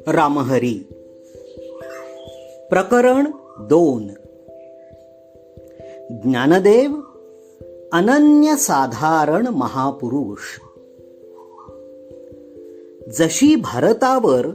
रामहरी. प्रकरण 2. ज्ञानदेव अनन्यसाधारण महापुरुष. जशी भारतावर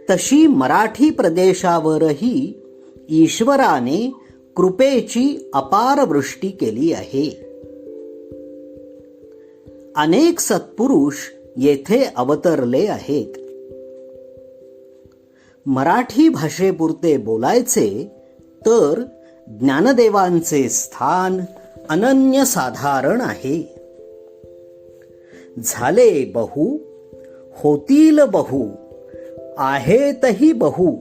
तशी मराठी प्रदेशावरही ईश्वराने कृपेची अपार वृष्टी केली आहे. अनेक सत्पुरुष येथे अवतरले आहेत. मराठी भाषेपुरते बोलायचे तर ज्ञानदेवांचे स्थान अनन्यसाधारण आहे. झाले बहु, होतील बहु, आहेतही बहु,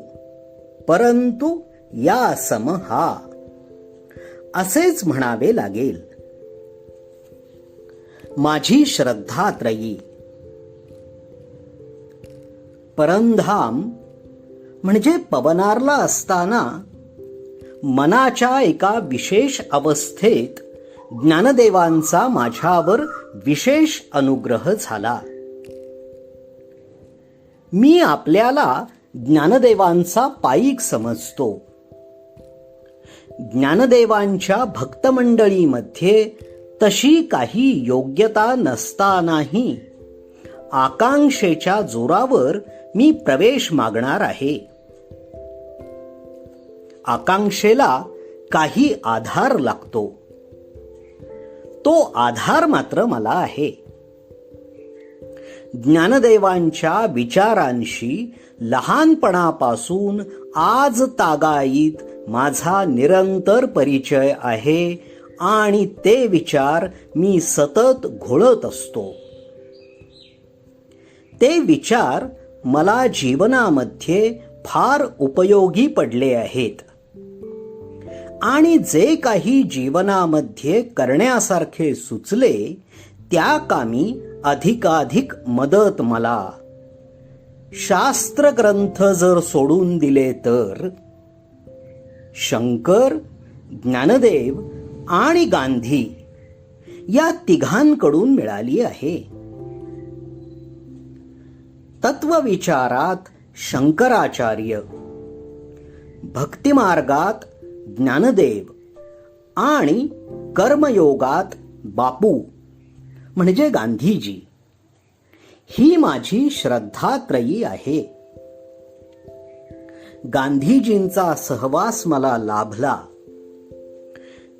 परंतु या सम हा, असेच म्हणावे लागेल. माझी श्रद्धात्रयी. परंधाम म्हणजे पवनारला असताना मनाच्या एका विशेष अवस्थेत ज्ञानदेवांचा माझ्यावर विशेष अनुग्रह झाला. मी आपल्याला ज्ञानदेवांचा पाईक समजतो. ज्ञानदेवांच्या भक्तमंडळीमध्ये तशी काही योग्यता नसतानाही आकांक्षेच्या जोरावर मी प्रवेश मागणार आहे. आकांक्षेला काही आधार लागतो. तो आधार मात्र मला आहे. ज्ञानदेवांच्या विचारांशी लहानपणापासून आज तागायत माझा निरंतर परिचय आहे आणि ते विचार मी सतत घोळत असतो. ते विचार मला जीवनामध्ये फार उपयोगी पडले आहेत आणि जे काही जीवनामध्ये करण्यासारखे सुचले त्या कामी अधिकाधिक मदत मला. शास्त्रग्रंथ जर सोडून दिले तर शंकर, ज्ञानदेव आणि गांधी या तिघांकडून मिळाली आहे. तत्वविचारात शंकराचार्य, भक्तिमार्गात ज्ञानदेव आणि कर्मयोगात बापू म्हणजे गांधीजी ही माझी श्रद्धात्रयी आहे. गांधीजींचा सहवास मला लाभला.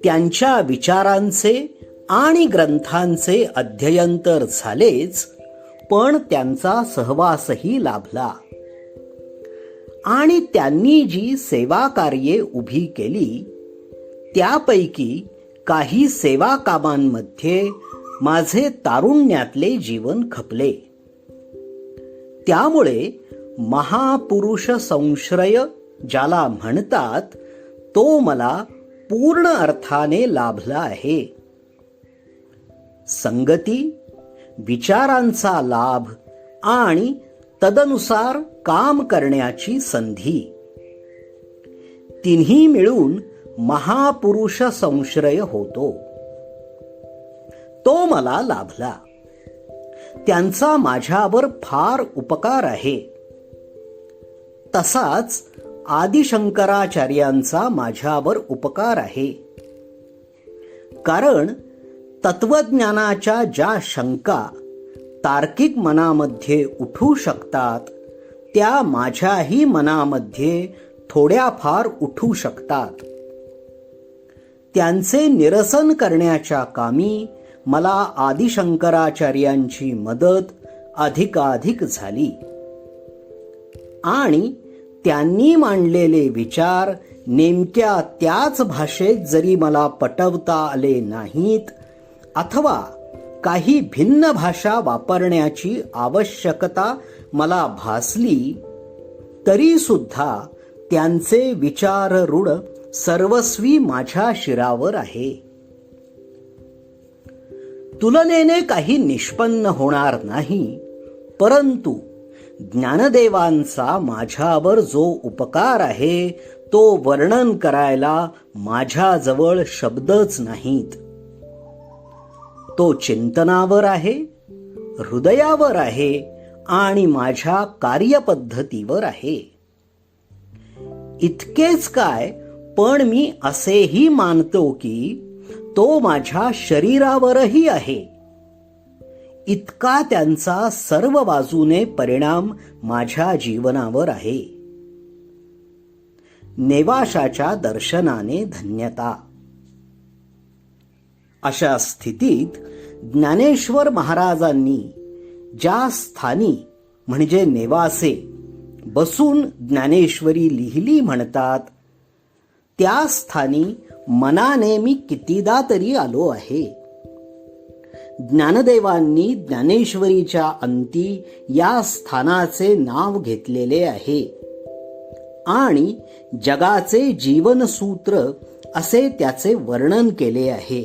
त्यांच्या विचारांचे आणि ग्रंथांचे अध्ययन तर झालेच, पण त्यांचा सहवासही लाभला आणि त्यांनी जी सेवा कार्ये उभी केली त्यापैकी काही सेवा कामांमध्ये माझे तारुण्यातले जीवन खपले. त्यामुळे महापुरुष संश्रय ज्याला म्हणतात तो मला पूर्ण अर्थाने लाभला आहे. संगती, विचारांचा लाभ आणि तदनुसार काम करण्याची संधी, तिन्ही मिळून महापुरुष संश्रय होतो. तो मला लाभला. त्यांचा माझ्यावर फार उपकार आहे. तसाच आदिशंकराचार्यांचा माझ्यावर उपकार आहे. कारण तत्वज्ञानाच्या ज्या शंका तार्किक मनामध्ये उठू शकतात त्या माझ्याही मनामध्ये थोड्याफार उठू शकतात. त्यांचे निरसन करण्याच्या कामी मला आदिशंकराचार्यांची मदत अधिकाधिक झाली आणि त्यांनी मांडलेले विचार नेमक्या त्याच भाषेत जरी मला पटवता आले नाहीत अथवा काही भिन्न भाषा वापरण्याची आवश्यकता मला भासली तरी सुद्धा त्यांचे विचार रूढ सर्वस्वी माझ्या शिरावर आहे. तुलनेने काही निष्पन्न होणार नाही, परंतु ज्ञानदेवांचा माझ्यावर जो उपकार आहे तो वर्णन करायला माझ्याजवळ शब्दच नाहीत. तो चिंतनावर आहे, हृदयावर आहे आणि माझ्या कार्यपद्धतीवर आहे. इतकेच काय, पण मी असेही मानतो की तो माझ्या शरीरावरही आहे. इतका त्यांचा सर्व बाजूने परिणाम माझ्या जीवनावर आहे. नेवाशाच्या दर्शनाने धन्यता. अशा स्थितीत ज्ञानेश्वर महाराजांनी ज्या स्थानी म्हणजे नेवासे बसून ज्ञानेश्वरी लिहिली म्हणतात, त्या स्थानी मनाने मी कितीदा तरी आलो आहे. ज्ञानदेवांनी ज्ञानेश्वरीच्या अंती या स्थानाचे नाव घेतलेले आहे आणि जगाचे जीवनसूत्र असे त्याचे वर्णन केले आहे.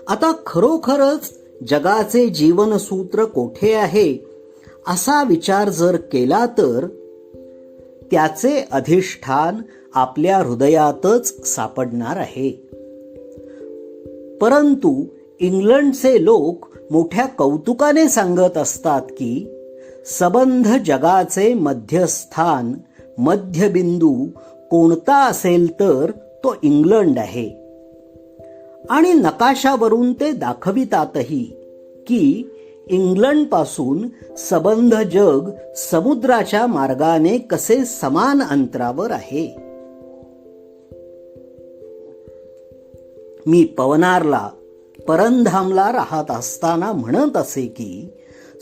आता खरोखरच जगाचे जीवनसूत्र कोठे आहे असा विचार जर केला तर त्याचे अधिष्ठान आपल्या हृदयातच सापडणार आहे. परंतु इंग्लंडचे लोक मोठ्या कौतुकाने सांगत असतात की सबंध जगाचे मध्यस्थान मध्यबिंदू कोणता असेल तर तो इंग्लंड आहे. आणि नकाशावरून ते दाखवितातही की इंग्लंड पासून सबंध जग समुद्राच्या मार्गाने कसे समान अंतरावर आहे. मी पवनारला परंधामला राहत असताना म्हणत असे की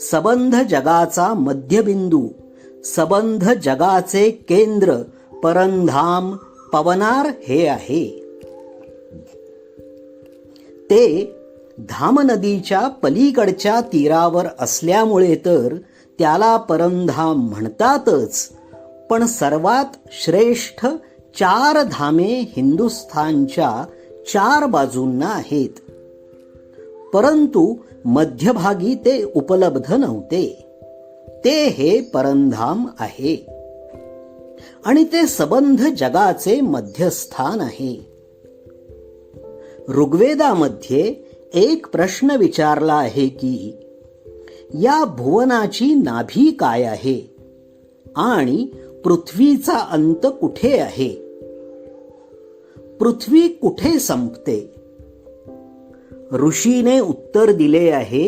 सबंध जगाचा मध्यबिंदू, सबंध जगाचे केंद्र परंधाम पवनार हे आहे. ते धाम नदीच्या पलीकडच्या तीरावर असल्यामुळे तर त्याला परंधाम म्हणतातच, पण सर्वात श्रेष्ठ 4 धामे हिंदुस्थानच्या 4 बाजूंना आहेत. परंतु मध्यभागी ते उपलब्ध नव्हते. ते हे परंधाम आहे आणि ते सबंध जगाचे मध्यस्थान आहे. ऋग्वेदामध्ये एक प्रश्न विचारला आहे की या भुवनाची नाभी काय आहे आणि पृथ्वीचा अंत कुठे आहे. पृथ्वी कुठे संपते. ऋषीने उत्तर दिले आहे,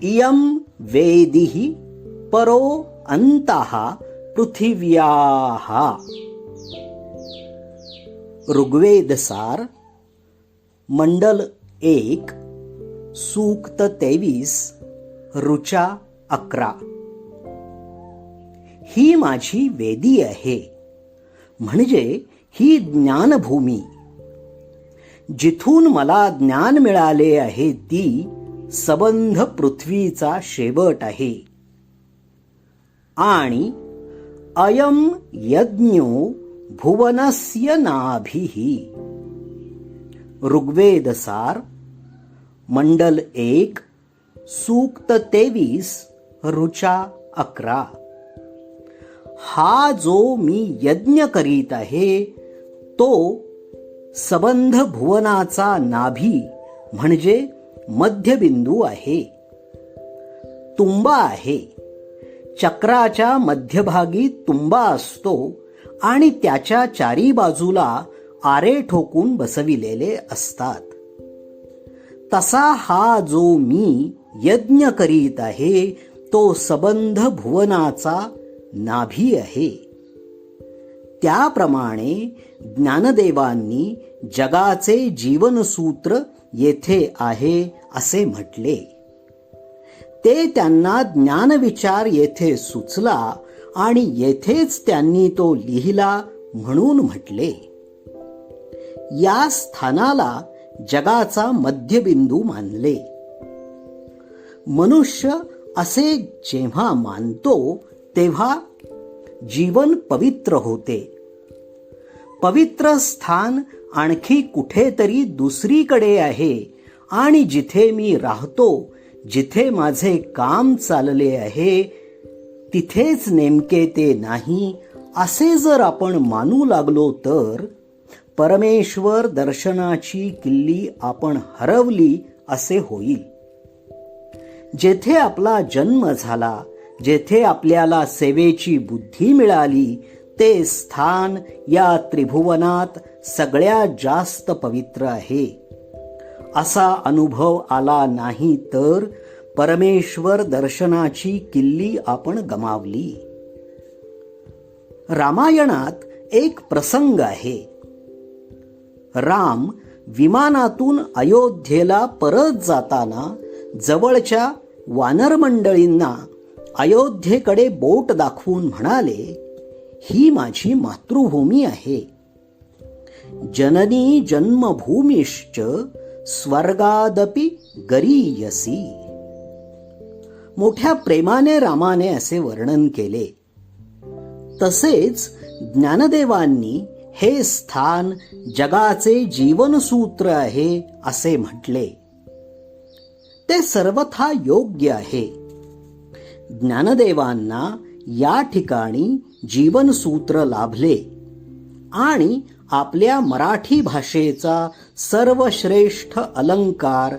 इयं वेदिहि परो अंतः पृथिव्याः. ऋग्वेदसार मंडल 1 सूक्त 23 ऋचा 11. ही माझी वेदी आहे, म्हणजे ही ज्ञानभूमी. जिथून मला ज्ञान मिळाले आहे ती सबंध पृथ्वीचा शेवट आहे. आणि अयं यज्ञो भुवनस्य नाभिः. ऋग्वेदसार मंडल 1 सूक्त 23 ऋचा 11. हा जो मी यज्ञ करीत आहे तो सबंध भुवनाचा नाभी म्हणजे मध्यबिंदू आहे, तुंबा आहे. चक्राच्या मध्यभागी तुंबा असतो आणि त्याच्या 4 बाजूला आरे ठोकून बसविलेले असतात. तसा हा जो मी यज्ञ करीत आहे तो सबंध भुवनाचा नाभी आहे. त्याप्रमाणे ज्ञानदेवांनी जगाचे जीवनसूत्र येथे आहे असे म्हटले. ते त्यांना ज्ञानविचार येथे सुचला आणि येथेच त्यांनी तो लिहिला म्हणून म्हटले. या स्थानाला जगाचा मध्यबिंदू मानले. मनुष्य असे जेव्हा मानतो तेव्हा जीवन पवित्र होते. पवित्र स्थान आणखी कुठेतरी दुसरीकडे आहे आणि जिथे मी राहतो, जिथे माझे काम चालले आहे तिथेच नेमके ते नाही असे जर आपण मानू लागलो तर परमेश्वर दर्शनाची किल्ली आपण हरवली असे होईल. जेथे आपला जन्म झाला, जेथे आपल्याला सेवेची बुद्धी मिळाली, ते स्थान या त्रिभुवनात सगळ्यात जास्त पवित्र आहे. असा अनुभव आला नाही तर परमेश्वर दर्शनाची किल्ली आपण गमावली. रामायणात एक प्रसंग आहे. राम विमानातून अयोध्येला परत जाताना जवळच्या वानर मंडळींना अयोध्येकडे बोट दाखवून म्हणाले, ही माझी मातृभूमी आहे. जननी जन्मभूमिश्च स्वर्गादपि गरीयसी. मोठ्या प्रेमाने रामाने असे वर्णन केले. तसेच ज्ञानदेवांनी हे स्थान जगाचे जीवनसूत्र आहे असे म्हटले. ते सर्वथा योग्य आहे. ज्ञानदेवांना या ठिकाणी जीवनसूत्र लाभले आणि आपल्या मराठी भाषेचा सर्वश्रेष्ठ अलंकार,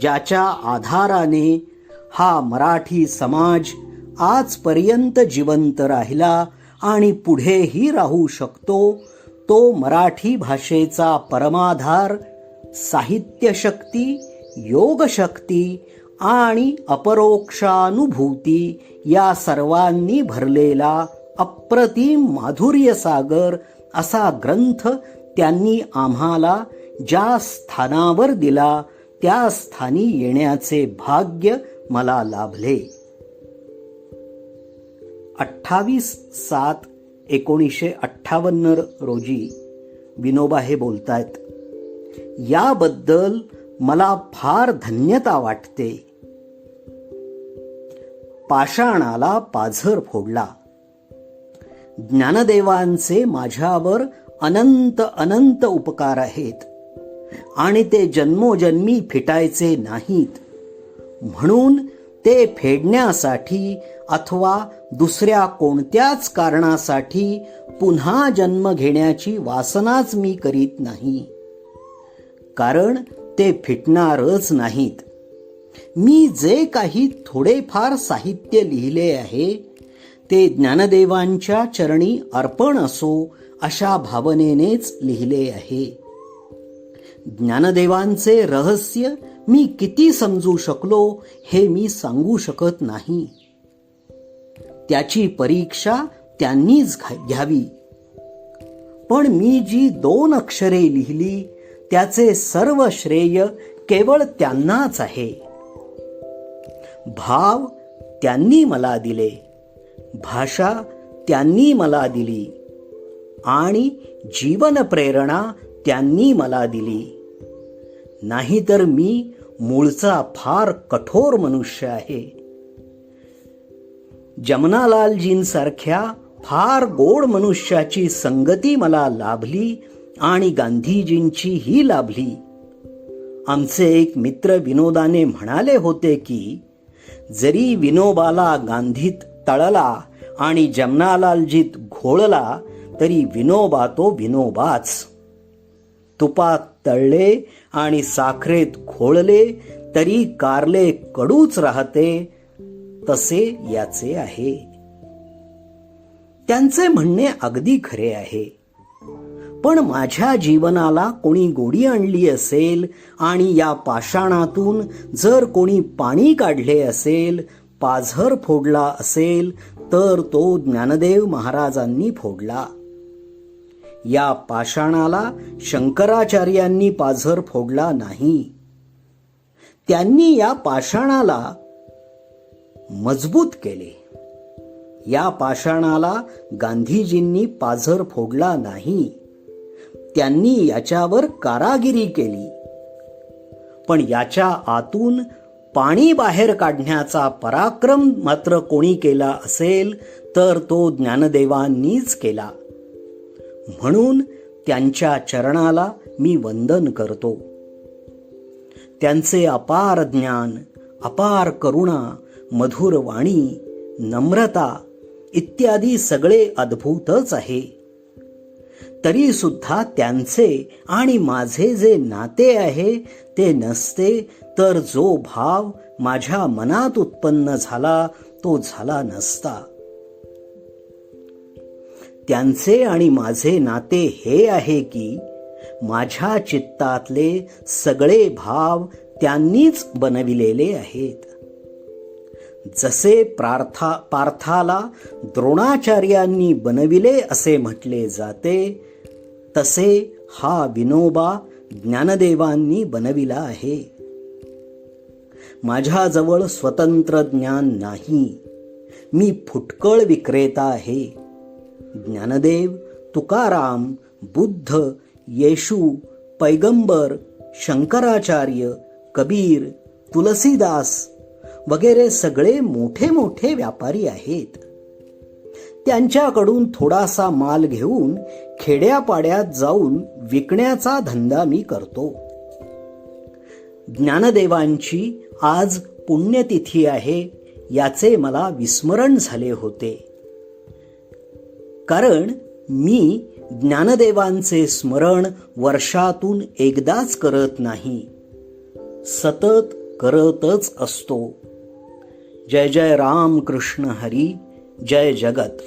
ज्याच्या आधाराने हा मराठी समाज आजपर्यंत जिवंत राहिला आणि पुढेही राहू शकतो, तो मराठी भाषेचा परमाधार, साहित्यशक्ती, योगशक्ती आणि अपरोक्षानुभूती या सर्वांनी भरलेला अप्रतिम माधुर्यसागर असा ग्रंथ त्यांनी आम्हाला ज्या स्थानावर दिला, त्या स्थानी येण्याचे भाग्य मला लाभले. 28/7/1958 रोजी विनोबा हे बोलतायत. याबद्दल मला फार धन्यता वाटते. पाषाणाला पाझर फोडला. ज्ञानदेवांचे माझ्यावर अनंत अनंत उपकार आहेत आणि ते जन्मोजन्मी फिटायचे नाहीत. म्हणून ते फेडण्यासाठी अथवा दुसऱ्या कोणत्याच कारणासाठी पुन्हा जन्म घेण्याची वासनाच मी करीत नाही, कारण ते फिटणारच नाहीत. मी जे काही थोडेफार साहित्य लिहिले आहे ते ज्ञानदेवांच्या चरणी अर्पण असो अशा भावनेनेच लिहिले आहे. ज्ञानदेवांचे रहस्य मी किती समजू शकलो हे मी सांगू शकत नाही. त्याची परीक्षा त्यांनीच घ्यावी. पण मी जी 2 अक्षरे लिहिली त्याचे सर्व श्रेय केवळ त्यांनाच आहे. भाव त्यांनी मला दिले, भाषा त्यांनी मला दिली आणि जीवन प्रेरणा त्यांनी मला दिली. नाहीतर मी मूळचा फार कठोर मनुष्य आहे. जमनालालजींसारख्या फार गोड मनुष्याची संगती मला लाभली आणि गांधीजींची ही लाभली. आमचे एक मित्र विनोदाने म्हणाले होते की जरी विनोबाला गांधीत तळला आणि जमनालालजीत घोळला तरी विनोबा तो विनोबाच. तुपात तळले आणि साखरेत घोळले तरी कारले कडूच राहते, तसे याचे आहे. त्यांचे म्हणणे अगदी खरे आहे. पण माझ्या जीवनाला कोणी गोडी आणली असेल आणि या पाषाणातून जर कोणी पाणी काढले असेल, पाझर फोडला असेल, तर तो ज्ञानदेव महाराजांनी फोडला. या पाषाणाला शंकराचार्यांनी पाझर फोडला नाही. त्यांनी या पाषाणाला मजबूत केले. या पाषाणाला गांधीजींनी पाझर फोडला नाही. त्यांनी याच्यावर कारागिरी केली. पण याच्या आतून पाणी बाहेर काढण्याचा पराक्रम मात्र कोणी केला असेल तर तो ज्ञानदेवांनीच केला. म्हणून त्यांच्या चरणाला मी वंदन करतो. त्यांचे अपार ज्ञान, अपार करुणा, मधुर वाणी, नम्रता इत्यादी सगळे अद्भुतच आहे. तरी सुद्धा त्यांचे आणि माझे जे नाते आहे ते नसते तर जो भाव माझ्या मनात उत्पन्न झाला तो झाला नसता. त्यांचे आणि माझे नाते हे आहे की माझ्या चित्तातले सगळे भाव त्यांनीच बनविलेले आहेत. जसे पार्थाला द्रोणाचार्यांनी बनविले असे म्हटले जाते, तसे हा विनोबा ज्ञानदेवांनी बनविला आहे. माझ्याजवळ स्वतंत्र ज्ञान नाही, मी फुटकळ विक्रेता आहे. ज्ञानदेव, तुकाराम, बुद्ध, येशू, पैगंबर, शंकराचार्य, कबीर, तुलसीदास वगैरे सगळे मोठे मोठे व्यापारी आहेत. त्यांच्याकडून थोडासा माल घेऊन खेड्यापाड्यात जाऊन विकण्याचा धंदा मी करतो. ज्ञानदेवांची आज पुण्यतिथी आहे याचे मला विस्मरण झाले होते, कारण मी ज्ञानदेवांचे स्मरण वर्षातून एकदाच करत नाही, सतत करतच असतो. जय जय राम कृष्ण हरी, जय जगत.